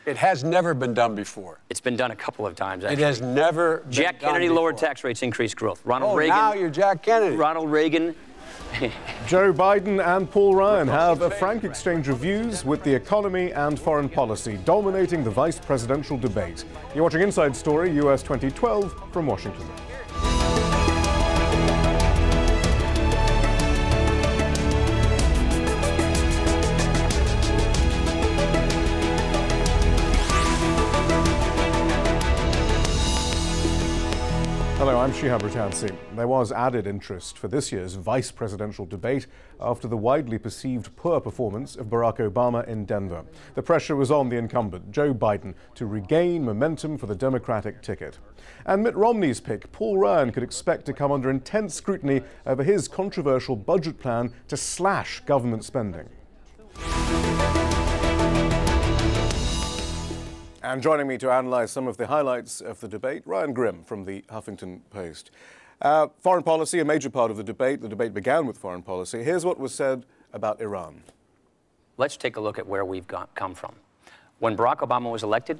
It has never been done before. It's been done a couple of times, actually. It has never been Jack done Kennedy before. lowered tax rates, increased growth. Ronald Oh, Reagan. now you're Jack Kennedy. Ronald Reagan. Joe Biden and Paul Ryan have a frank exchange of views with the economy and foreign policy dominating the vice presidential debate. You're watching Inside Story, US 2012 from Washington. Hello, I'm Shihab Ratansi. There was added interest for this year's vice presidential debate after the widely perceived poor performance of Barack Obama in Denver. The pressure was on the incumbent, Joe Biden, to regain momentum for the Democratic ticket. And Mitt Romney's pick, Paul Ryan, could expect to come under intense scrutiny over his controversial budget plan to slash government spending. And joining me to analyse some of the highlights of the debate, Ryan Grimm from the Huffington Post. Foreign policy, a major part of the debate. The debate began with foreign policy. Here's what was said about Iran. Let's take a look at where we've come from. When Barack Obama was elected,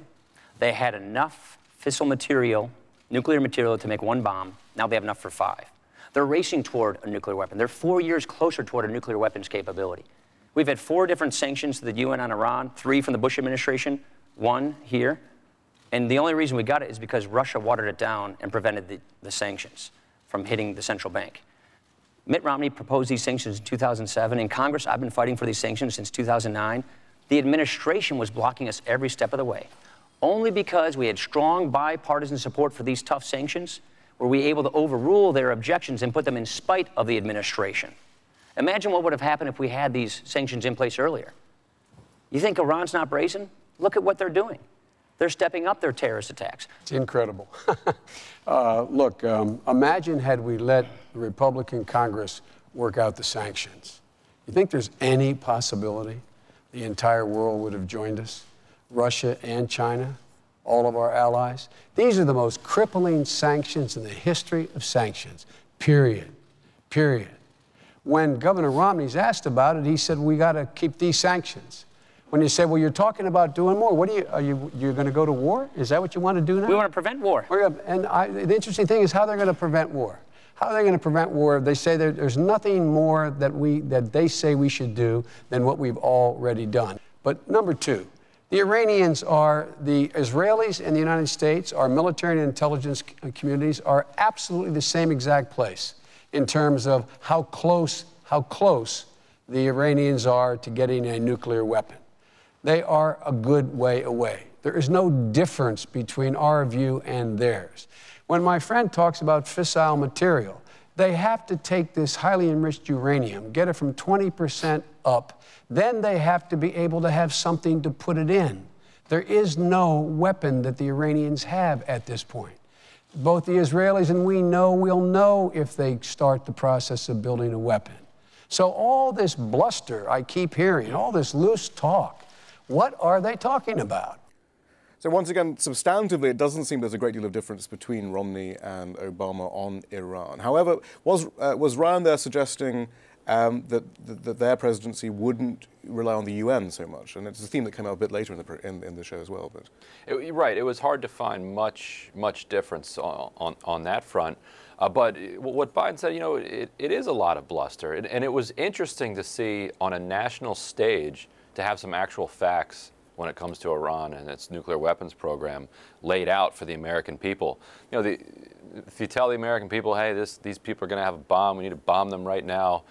they had enough fissile material, nuclear material, to make one bomb. Now they have enough for 5. They're racing toward a nuclear weapon. They're 4 years closer toward a nuclear weapons capability. We've had 4 different sanctions to the UN on Iran, 3 from the Bush administration, 1 here, and the only reason we got it is because Russia watered it down and prevented the sanctions from hitting the central bank. Mitt Romney proposed these sanctions in 2007. In Congress, I've been fighting for these sanctions since 2009. The administration was blocking us every step of the way. Only because we had strong bipartisan support for these tough sanctions were we able to overrule their objections and put them in spite of the administration. Imagine what would have happened if we had these sanctions in place earlier. You think Iran's not brazen? Look at what they're doing. They're stepping up their terrorist attacks. It's incredible. Look, imagine had we let the Republican Congress work out the sanctions. You think there's any possibility the entire world would have joined us? Russia and China, all of our allies. These are the most crippling sanctions in the history of sanctions, period. When Governor Romney's asked about it, he said, we got to keep these sanctions. When you say, well, you're talking about doing more, what you're going to go to war? Is that what you want to do now? We want to prevent war. The interesting thing is how they're going to prevent war. How are they going to prevent war? They say there's nothing more that they say we should do than what we've already done. But number 2, the Iranians the Israelis and the United States, our military and intelligence communities are absolutely the same exact place in terms of how close the Iranians are to getting a nuclear weapon. They are a good way away. There is no difference between our view and theirs. When my friend talks about fissile material, they have to take this highly enriched uranium, get it from 20% up, then they have to be able to have something to put it in. There is no weapon that the Iranians have at this point. Both the Israelis and we'll know if they start the process of building a weapon. So all this bluster I keep hearing, all this loose talk, what are they talking about? So once again, substantively, it doesn't seem there's a great deal of difference between Romney and Obama on Iran. However, was Ryan there suggesting that their presidency wouldn't rely on the UN so much? And it's a theme that came out a bit later in the show as well. But right, it was hard to find much difference on that front. But what Biden said, it is a lot of bluster. And it was interesting to see on a national stage to have some actual facts when it comes to Iran and its nuclear weapons program laid out for the American people. If you tell the American people, hey, these people are going to have a bomb, we need to bomb them right now,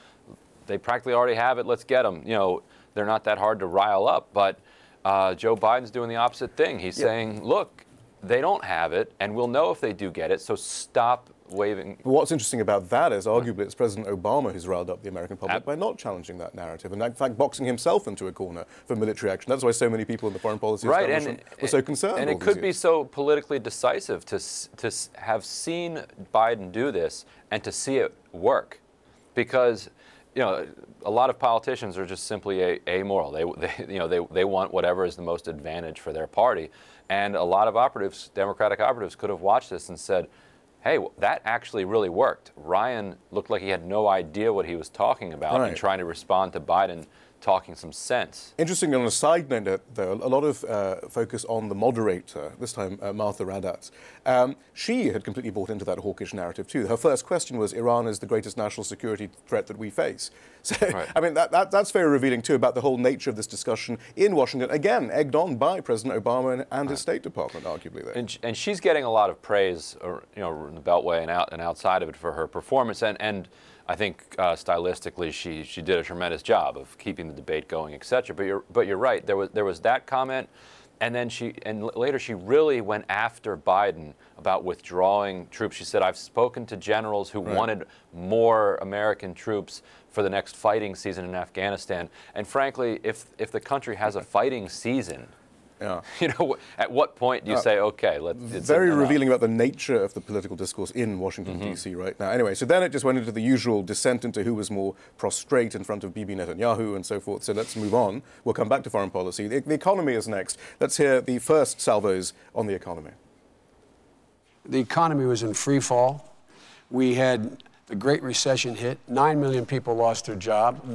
they practically already have it, let's get them. They're not that hard to rile up. But Joe Biden's doing the opposite thing. He's saying, look, they don't have it, and we'll know if they do get it, so stop waving. What's interesting about that is arguably it's President Obama who's riled up the American public by not challenging that narrative and in fact boxing himself into a corner for military action. That's why so many people in the foreign policy establishment were so concerned. And it could be so politically decisive to have seen Biden do this and to see it work, because a lot of politicians are just simply amoral. They want whatever is the most advantage for their party, and a lot of operatives, Democratic operatives, could have watched this and said, hey, that actually really worked. Ryan looked like he had no idea what he was talking about and trying to respond to Biden talking some sense. Interestingly, on a side note, though, a lot of focus on the moderator, this time Martha Raddatz. She had completely bought into that hawkish narrative, too. Her first question was, Iran is the greatest national security threat that we face. So, right. I mean, that's very revealing, too, about the whole nature of this discussion in Washington, again, egged on by President Obama and his State Department, arguably. There. And she's getting a lot of praise, in the Beltway and outside of it for her performance. And I think stylistically she did a tremendous job of keeping the debate going, etc. But you're right. There was that comment, and then later she really went after Biden about withdrawing troops. She said, "I've spoken to generals who wanted more American troops for the next fighting season in Afghanistan." And frankly, if the country has a fighting season, yeah. At what point do you say, okay, it's very revealing about the nature of the political discourse in Washington, D.C. right now. Anyway, so then it just went into the usual descent into who was more prostrate in front of Bibi Netanyahu and so forth. So let's move on. We'll come back to foreign policy. The economy is next. Let's hear the first salvos on the economy. The economy was in free fall. We had the Great Recession hit. 9 million people lost their job.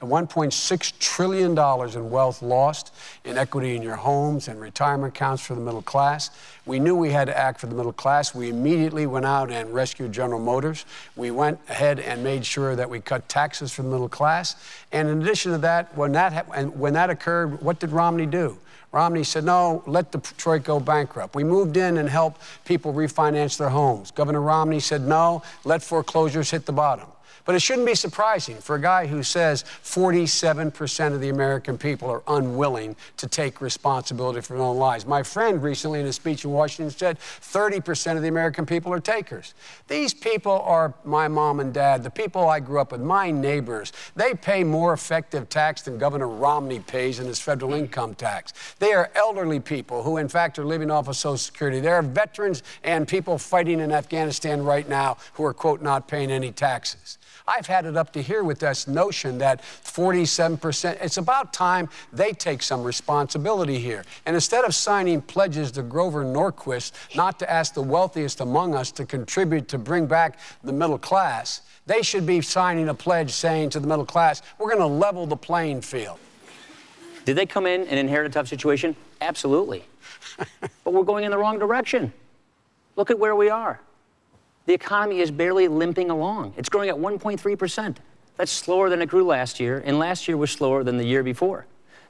$1.6 trillion in wealth lost, in equity in your homes and retirement accounts for the middle class. We knew we had to act for the middle class. We immediately went out and rescued General Motors. We went ahead and made sure that we cut taxes for the middle class. And in addition to that, when that occurred, what did Romney do? Romney said, no, let Detroit go bankrupt. We moved in and helped people refinance their homes. Governor Romney said, no, let foreclosures hit the bottom. But it shouldn't be surprising for a guy who says 47% of the American people are unwilling to take responsibility for their own lives. My friend recently in a speech in Washington said 30% of the American people are takers. These people are my mom and dad, the people I grew up with, my neighbors. They pay more effective tax than Governor Romney pays in his federal income tax. They are elderly people who, in fact, are living off of Social Security. There are veterans and people fighting in Afghanistan right now who are, quote, not paying any taxes. I've had it up to here with this notion that 47%, it's about time they take some responsibility here. And instead of signing pledges to Grover Norquist not to ask the wealthiest among us to contribute to bring back the middle class, they should be signing a pledge saying to the middle class, we're going to level the playing field. Did they come in and inherit a tough situation? Absolutely. But we're going in the wrong direction. Look at where we are. The economy is barely limping along. It's growing at 1.3%. That's slower than it grew last year, and last year was slower than the year before.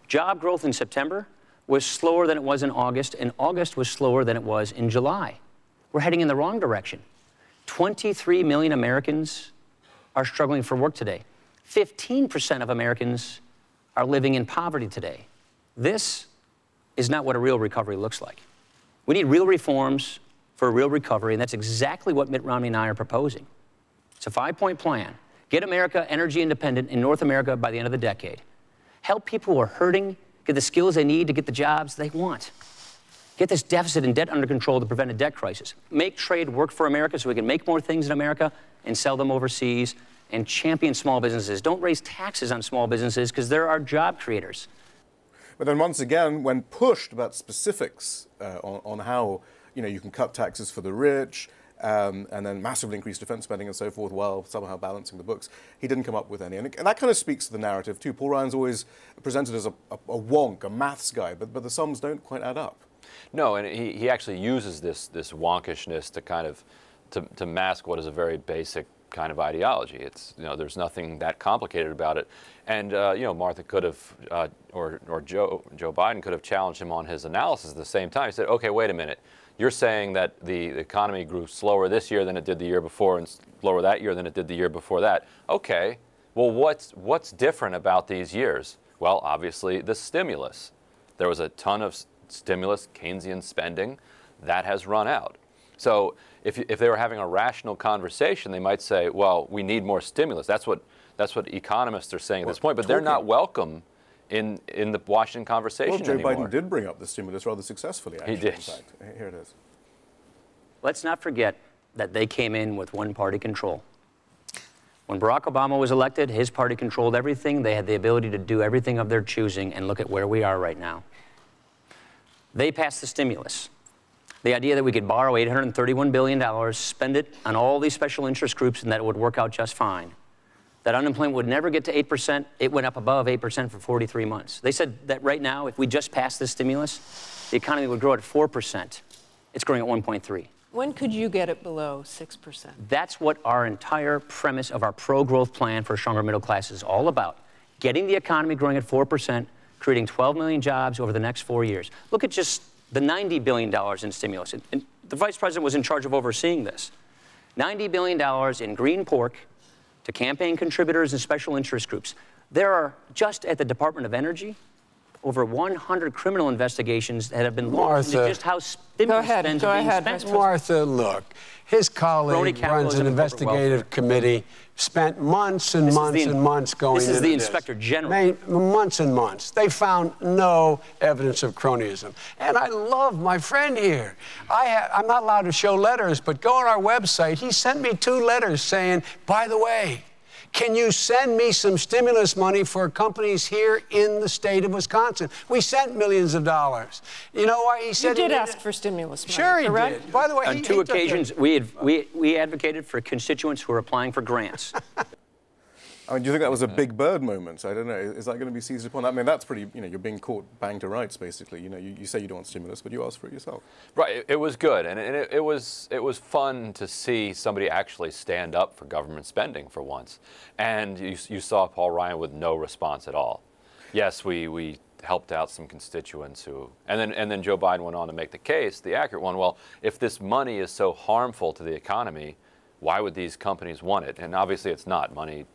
Job growth in September was slower than it was in August, and August was slower than it was in July. We're heading in the wrong direction. 23 million Americans are struggling for work today. 15% of Americans are living in poverty today. This is not what a real recovery looks like. We need real reforms for a real recovery, and that's exactly what Mitt Romney and I are proposing. It's a 5-point plan. Get America energy independent in North America by the end of the decade. Help people who are hurting get the skills they need to get the jobs they want. Get this deficit and debt under control to prevent a debt crisis. Make trade work for America so we can make more things in America and sell them overseas, and champion small businesses. Don't raise taxes on small businesses because they're our job creators. But then once again, when pushed about specifics on how you can cut taxes for the rich and then massively increase defense spending and so forth while somehow balancing the books, he didn't come up with any. And that kind of speaks to the narrative, too. Paul Ryan's always presented as a wonk, a maths guy, but the sums don't quite add up. No, and he actually uses this wonkishness to kind of to mask what is a very basic kind of ideology. It's, there's nothing that complicated about it. And, Martha could have, or Joe Biden could have challenged him on his analysis at the same time. He said, okay, wait a minute. You're saying that the economy grew slower this year than it did the year before and slower that year than it did the year before that. Okay, well, what's different about these years? Well, obviously, the stimulus. There was a ton of stimulus, Keynesian spending. That has run out. So if they were having a rational conversation, they might say, well, we need more stimulus. That's what economists are saying at this point, but they're not welcome in the Washington conversation anymore. Well, Joe anymore. Biden did bring up the stimulus rather successfully, actually. He did. In fact. Here it is. Let's not forget that they came in with one-party control. When Barack Obama was elected, his party controlled everything. They had the ability to do everything of their choosing, and look at where we are right now. They passed the stimulus. The idea that we could borrow $831 billion, spend it on all these special interest groups, and that it would work out just fine. that unemployment would never get to 8%. It went up above 8% for 43 months. They said that right now, if we just passed this stimulus, the economy would grow at 4%. It's growing at 1.3. When could you get it below 6%? That's what our entire premise of our pro-growth plan for a stronger middle class is all about. Getting the economy growing at 4%, creating 12 million jobs over the next 4 years. Look at just the $90 billion in stimulus. And the vice president was in charge of overseeing this. $90 billion in green pork to campaign contributors and special interest groups. There are, just at the Department of Energy, over 100 criminal investigations that have been launched into just how stimulus spends are being spent. Martha, look, his colleague runs an investigative committee, spent months and months and months going into this. This is the Inspector General. Months and months. They found no evidence of cronyism. And I love my friend here. I'm not allowed to show letters, but go on our website. He sent me 2 letters saying, by the way, can you send me some stimulus money for companies here in the state of Wisconsin? We sent millions of dollars. You know why he said you did ask for stimulus money, sure he correct? did. By the way, on 2 occasions, we advocated for constituents who are applying for grants. I mean, do you think that was a big bird moment? I don't know. Is that going to be seized upon? I mean, that's pretty, you're being caught bang to rights, basically. You say you don't want stimulus, but you asked for it yourself. Right. It was good. And it was fun to see somebody actually stand up for government spending for once. And you saw Paul Ryan with no response at all. Yes, we helped out some constituents who, and then Joe Biden went on to make the case, the accurate one, well, if this money is so harmful to the economy, why would these companies want it? And obviously it's not money.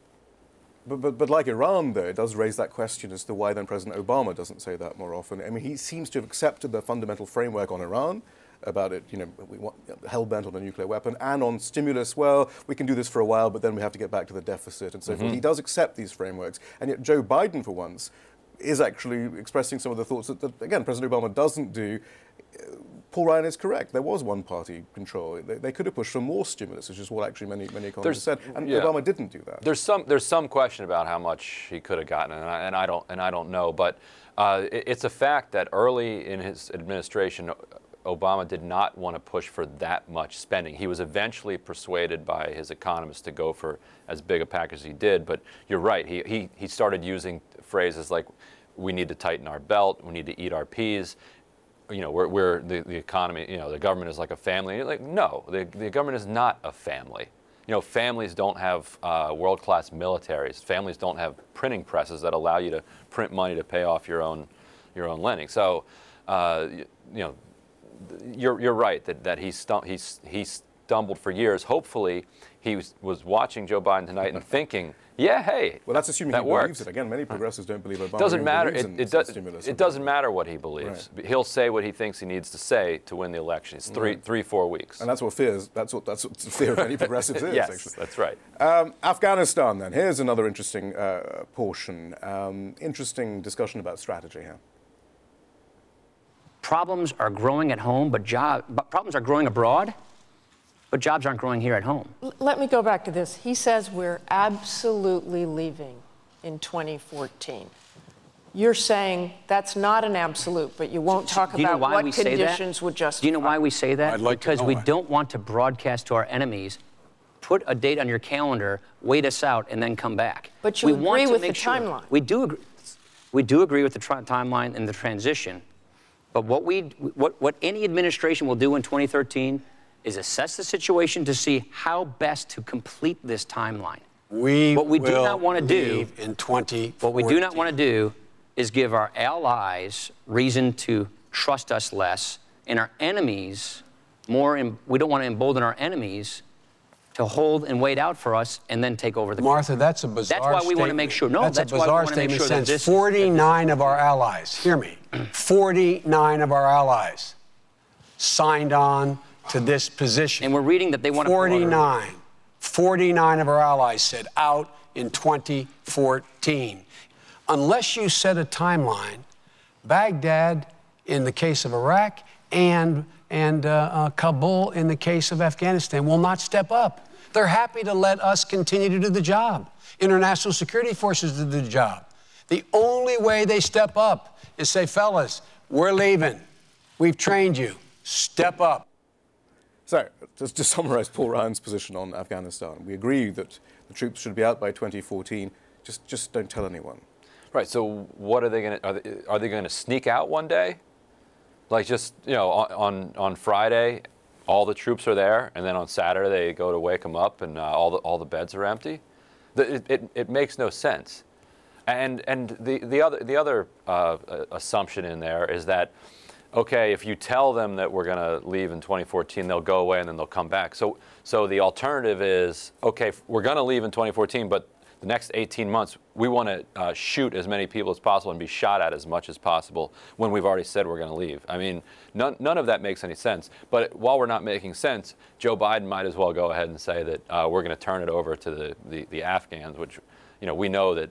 But like Iran, though, it does raise that question as to why then President Obama doesn't say that more often. I mean, he seems to have accepted the fundamental framework on Iran about it, we want hell-bent on a nuclear weapon, and on stimulus, well, we can do this for a while, but then we have to get back to the deficit and so forth. He does accept these frameworks, and yet Joe Biden, for once, is actually expressing some of the thoughts that again, President Obama doesn't do. Paul Ryan is correct. There was one-party control. They could have pushed for more stimulus, which is what actually many economists said, and Obama didn't do that. There's some question about how much he could have gotten, and I don't know. But it's a fact that early in his administration, Obama did not want to push for that much spending. He was eventually persuaded by his economists to go for as big a package as he did. But you're right. He started using phrases like, "We need to tighten our belt. We need to eat our peas." We're the economy, the government is like a family. You're like, no, the government is not a family. Families don't have world-class militaries. Families don't have printing presses that allow you to print money to pay off your own lending. So, you're right that he stumbled for years. Hopefully, he was watching Joe Biden tonight and thinking, yeah, hey, well, that's assuming that he works. believes it. Again, many progressives don't believe Obama. Doesn't matter. Stimulus. It doesn't matter what he believes. Right. He'll say what he thinks he needs to say to win the election. It's 4 weeks. And that's what the fear of many progressives is. Yes, actually. That's right. Afghanistan. Then here's another interesting portion. Interesting discussion about strategy here. Problems are growing at home, but problems are growing abroad. But jobs aren't growing here at home. Let me go back to this. He says we're absolutely leaving in 2014. You're saying that's not an absolute, but you won't talk about what conditions would justify. Do you know why we say that? I'd like because to know we why. don't want to broadcast to our enemies, put a date on your calendar, wait us out, and then come back. But you agree with the timeline. We do agree. We do agree with the timeline and the transition. But what any administration will do in 2013 is assess the situation to see how best to complete this timeline. What we do not want to do in 2014. What we do not want to do is give our allies reason to trust us less, and our enemies more. We don't want to embolden our enemies to hold and wait out for us and then take over the country. Martha, that's a bizarre statement. That's why we want to make sure. No, that's a bizarre statement since 49 of our allies, hear me, 49 of our allies signed on to this position. And we're reading that they want to 49 of our allies said out in 2014. Unless you set a timeline, Baghdad in the case of Iraq and Kabul in the case of Afghanistan will not step up. They're happy to let us continue to do the job. International security forces do the job. The only way they step up is say, fellas, we're leaving. We've trained you. Step up. So, just to summarize Paul Ryan's position on Afghanistan, we agree that the troops should be out by 2014. Just don't tell anyone. Right. So what are they going to? Are they going to sneak out one day? Like just on Friday, all the troops are there, and then on Saturday they go to wake them up, and all the beds are empty. It makes no sense. And the other assumption in there is that, okay, if you tell them that we're going to leave in 2014, they'll go away and then they'll come back. So the alternative is, okay, we're going to leave in 2014, but the next 18 months, we want to shoot as many people as possible and be shot at as much as possible when we've already said we're going to leave. I mean, none of that makes any sense. But while we're not making sense, Joe Biden might as well go ahead and say that we're going to turn it over to the Afghans, which, we know that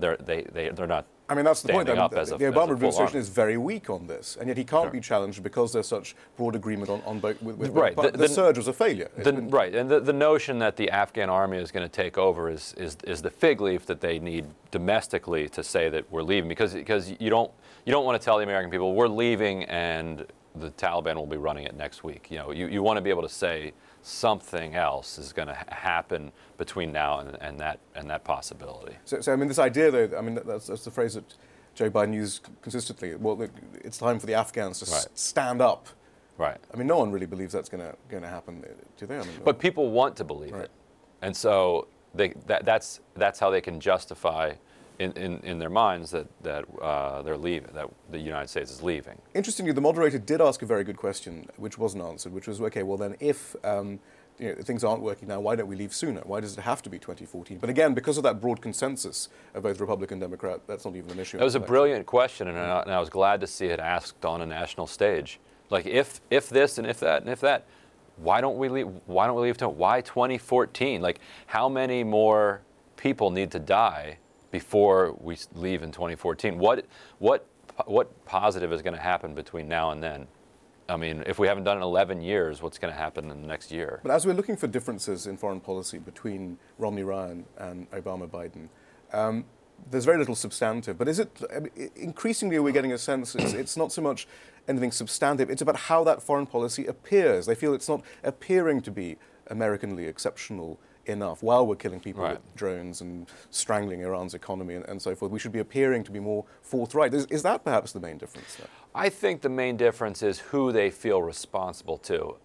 they're not. I mean, that's the point. The Obama administration is very weak on this, and yet he can't be challenged because there's such broad agreement on both. Right. The surge was a failure. Right, and the notion that the Afghan army is going to take over is the fig leaf that they need domestically to say that we're leaving, because you don't want to tell the American people we're leaving and the Taliban will be running it next week. You want to be able to say something else is going to happen between now and that possibility. So I mean, this idea, though, I mean, that's the phrase that Joe Biden used consistently. Well, it's time for the Afghans to stand up. Right. I mean, no one really believes that's going to happen, do they? I mean, but people want to believe it, and so that's how they can justify in their minds that they're leaving, that the United States is leaving. Interestingly, the moderator did ask a very good question, which wasn't answered, which was, okay, well then if things aren't working now, why don't we leave sooner? Why does it have to be 2014? But again, because of that broad consensus of both Republican and Democrat, that's not even an issue. That was a brilliant question, and I was glad to see it asked on a national stage. Like, if this and if that and if that, why don't we leave? Why don't we leave? Why 2014? Like, how many more people need to die before we leave in 2014? What positive is going to happen between now and then? I mean, if we haven't done it in 11 years, what's going to happen in the next year? But as we're looking for differences in foreign policy between Romney-Ryan and Obama-Biden, there's very little substantive. But is it, increasingly we're getting a sense it's not so much anything substantive, it's about how that foreign policy appears. They feel it's not appearing to be Americanly exceptional enough. While we're killing people with drones and strangling Iran's economy and so forth, we should be appearing to be more forthright. Is that perhaps the main difference there? I think the main difference is who they feel responsible to.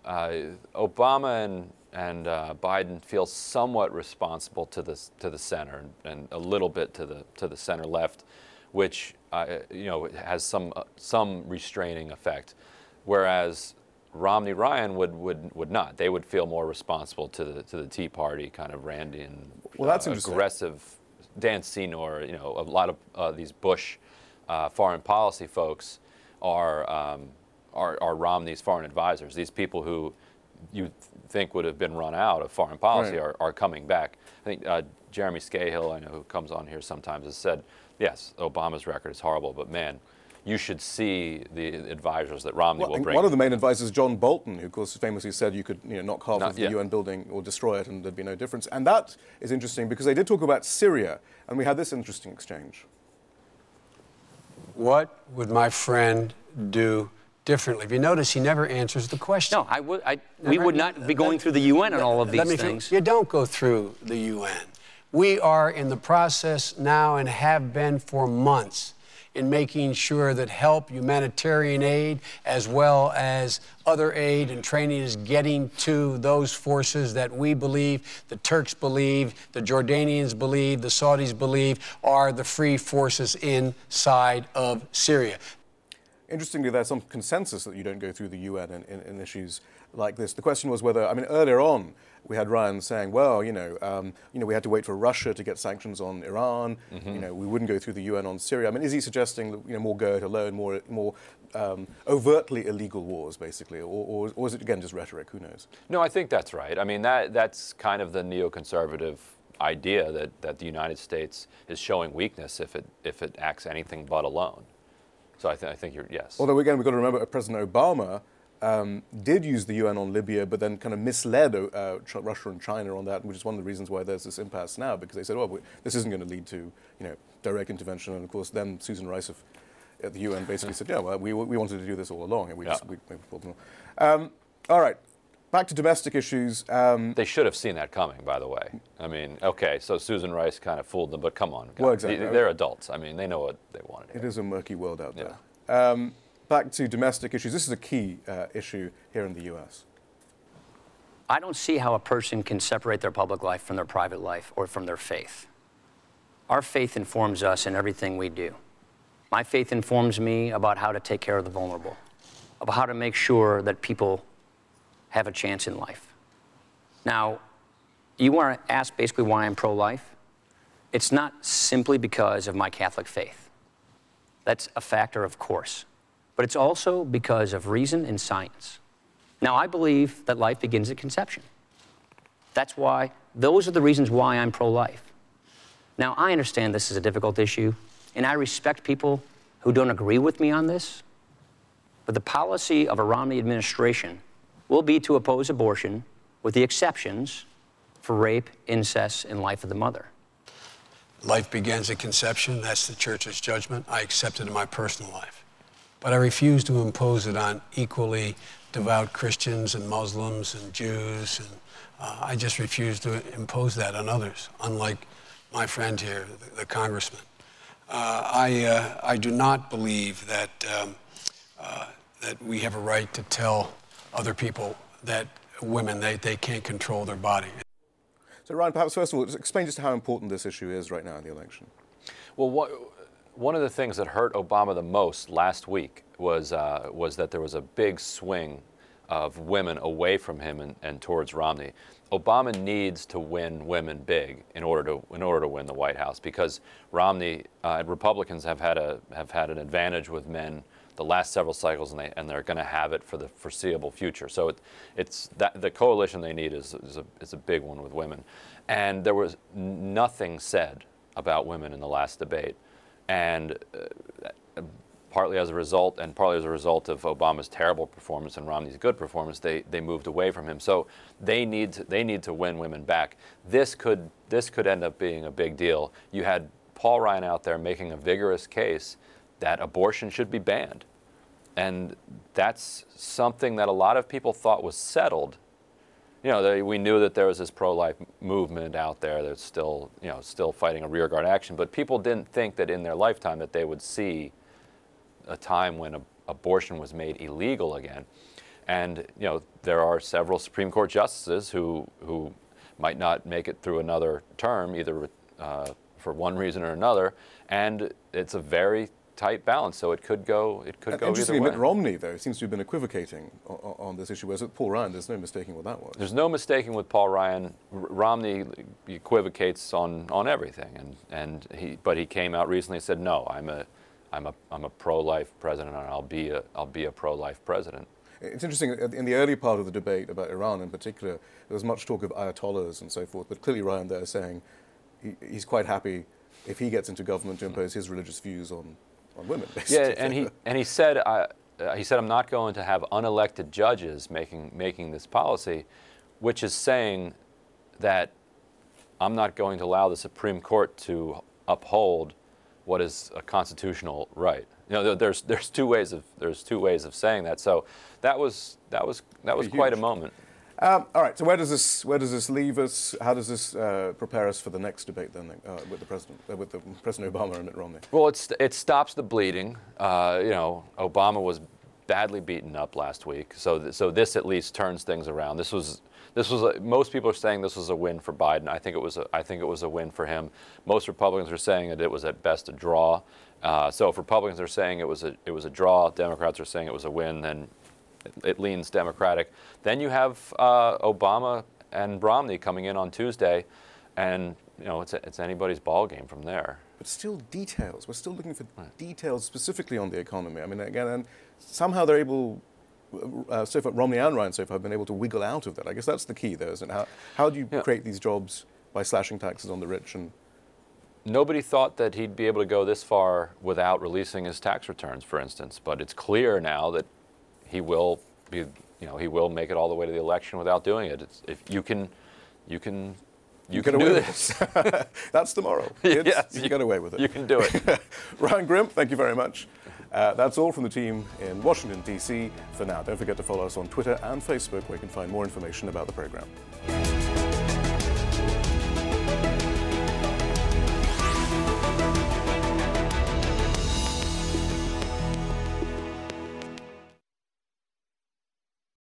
Obama and Biden feel somewhat responsible to the center and a little bit to the center left, which has some restraining effect, whereas Romney-Ryan would not. They would feel more responsible to the Tea Party, kind of Randian, aggressive. Dan Senor, a lot of these Bush foreign policy folks are Romney's foreign advisors. These people who you think would have been run out of foreign policy are coming back. I think Jeremy Scahill, I know, who comes on here sometimes, has said, yes, Obama's record is horrible, but man, you should see the advisors that Romney will bring. One of the main advisors, John Bolton, who of course famously said you could knock half of the UN building or destroy it and there'd be no difference. And that is interesting because they did talk about Syria, and we had this interesting exchange. What would my friend do differently? If you notice, he never answers the question. No, we would not be going through the UN on all of these things. You don't go through the UN. We are in the process now and have been for months in making sure that help, humanitarian aid, as well as other aid and training is getting to those forces that we believe, the Turks believe, the Jordanians believe, the Saudis believe are the free forces inside of Syria. Interestingly, there's some consensus that you don't go through the UN in issues like this. The question was whether, I mean, earlier on, we had Ryan saying, well, we had to wait for Russia to get sanctions on Iran. Mm-hmm. We wouldn't go through the UN on Syria. I mean, is he suggesting that more go it alone, more overtly illegal wars, basically, or is it again just rhetoric? Who knows? No, I think that's right. I mean, that's kind of the neoconservative idea that the United States is showing weakness if it acts anything but alone. So I think yes. Although again, we've got to remember President Obama did use the UN on Libya, but then kind of misled Russia and China on that, which is one of the reasons why there's this impasse now, because they said, well, this isn't going to lead to direct intervention. And of course, then Susan Rice at the UN basically said, yeah, well, we wanted to do this all along, and we pulled them off. All right. Back to domestic issues. They should have seen that coming, by the way. I mean, okay, so Susan Rice kind of fooled them, but come on. Well, exactly. They're adults. I mean, they know what they wanted to hear. It is a murky world out there. Back to domestic issues. This is a key issue here in the U.S. I don't see how a person can separate their public life from their private life or from their faith. Our faith informs us in everything we do. My faith informs me about how to take care of the vulnerable, about how to make sure that people have a chance in life. Now, you want to ask basically why I'm pro-life? It's not simply because of my Catholic faith. That's a factor, of course. But it's also because of reason and science. Now, I believe that life begins at conception. That's why, those are the reasons why I'm pro-life. Now, I understand this is a difficult issue, and I respect people who don't agree with me on this, but the policy of a Romney administration will be to oppose abortion with the exceptions for rape, incest, and life of the mother. Life begins at conception. That's the church's judgment. I accept it in my personal life. But I refuse to impose it on equally devout Christians and Muslims and Jews. And I just refuse to impose that on others, unlike my friend here, the congressman. I do not believe that, that we have a right to tell other people that women, they can't control their body. So, Ryan, perhaps first of all, explain just how important this issue is right now in the election. Well, one of the things that hurt Obama the most last week was that there was a big swing of women away from him and towards Romney. Obama needs to win women big in order to win the White House, because Romney and Republicans have had an advantage with men the last several cycles, and they're going to have it for the foreseeable future. So it's that the coalition they need is a big one with women, and there was nothing said about women in the last debate, and partly as a result of Obama's terrible performance and Romney's good performance, they moved away from him. So they need to win women back. This could end up being a big deal. You had Paul Ryan out there making a vigorous case that abortion should be banned, and that's something that a lot of people thought was settled. You know, we knew that there was this pro-life movement out there that's still fighting a rearguard action, but people didn't think that in their lifetime that they would see a time when abortion was made illegal again. And there are several Supreme Court justices who might not make it through another term, either for one reason or another, and it's a very tight balance, so it could go either way. Interestingly, Mitt Romney, though, seems to have been equivocating on this issue, whereas with Paul Ryan, there's no mistaking what that was. There's no mistaking with Paul Ryan. Romney equivocates on everything, but he came out recently and said, no, I'm a pro-life president, and I'll be a pro-life president. It's interesting, in the early part of the debate about Iran in particular, there was much talk of ayatollahs and so forth, but clearly Ryan there is saying he's quite happy if he gets into government to impose his religious views on women, basically. Yeah, and he said I'm not going to have unelected judges making this policy, which is saying that I'm not going to allow the Supreme Court to uphold what is a constitutional right. There's two ways of saying that. So that was quite a moment. All right. So where does this leave us? How does this prepare us for the next debate then with President Obama and Mitt Romney? Well, it stops the bleeding. Obama was badly beaten up last week, so this at least turns things around. Most people are saying this was a win for Biden. I think it was a win for him. Most Republicans are saying that it was at best a draw. So if Republicans are saying it was a draw, Democrats are saying it was a win, then it leans Democratic. Then you have Obama and Romney coming in on Tuesday, and it's anybody's ball game from there. But still, details. We're still looking for details specifically on the economy. I mean, again, and somehow they're able. So far, Romney and Ryan so far have been able to wiggle out of that. I guess that's the key, though, isn't it? How do you create these jobs by slashing taxes on the rich? And nobody thought that he'd be able to go this far without releasing his tax returns, for instance. But it's clear now that he will make it all the way to the election without doing it. If you can do this. That's tomorrow. Yes, you can get away with it. You can do it. Ryan Grim, thank you very much. That's all from the team in Washington, D.C. for now. Don't forget to follow us on Twitter and Facebook, where you can find more information about the program.